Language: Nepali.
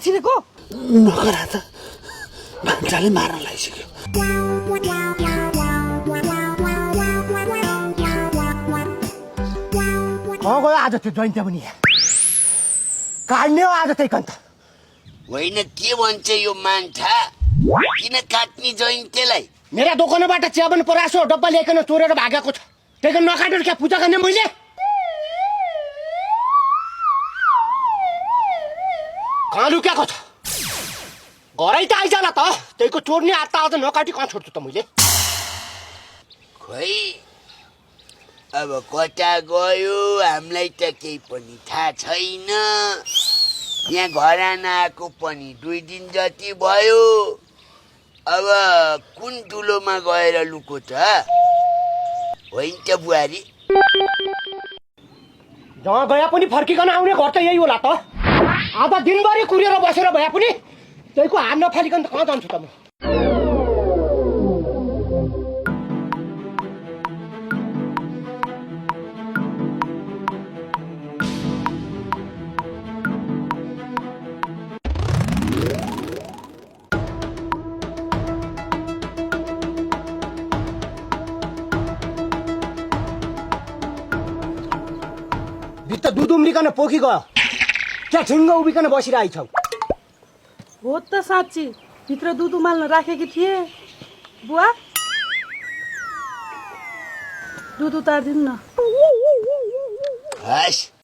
छिरेको नगरा त भान्साले मार्न लागिसक्यो गयो आज त्यो जयन्त पनि काट्ने हो आज त्यही कन्त होइन के भन्छ यो मान्छा किन काट्ने जयन्तीलाई मेरा दोकानबाट चियाबन परासो डब्बा ल्याइकन चोरेर भागेको छ त्यही कारण नकाटेर क्या पूजा गर्ने मैले कहाँ लुक्याएको छ घरै त आइजाला त त्यहीको चोर्ने हात त आज नकाटी कहाँ छोड्छु त मैले खोइ अब कता गयो हामीलाई त केही पनि थाहा छैन यहाँ घर आएको पनि 2 दिन जति भयो अब कुन दुलोमा गएर लुको छ होइन त बुहारी जहाँ गए पनि फर्किकन आउने घर त यही होला त आज दिनभरि कुरेर बसेर भए पनि त्यहीको हात नफालिकन त कहाँ जान्छु त म भित्र दुध उम्रिकन पोखी गयो क्या ठिङ्ग उभिकन बसिरहेछौ हो त साँच्ची भित्र दुध उमाल्न राखेकी थिए बुवा दुध उतारिदिनु न हस्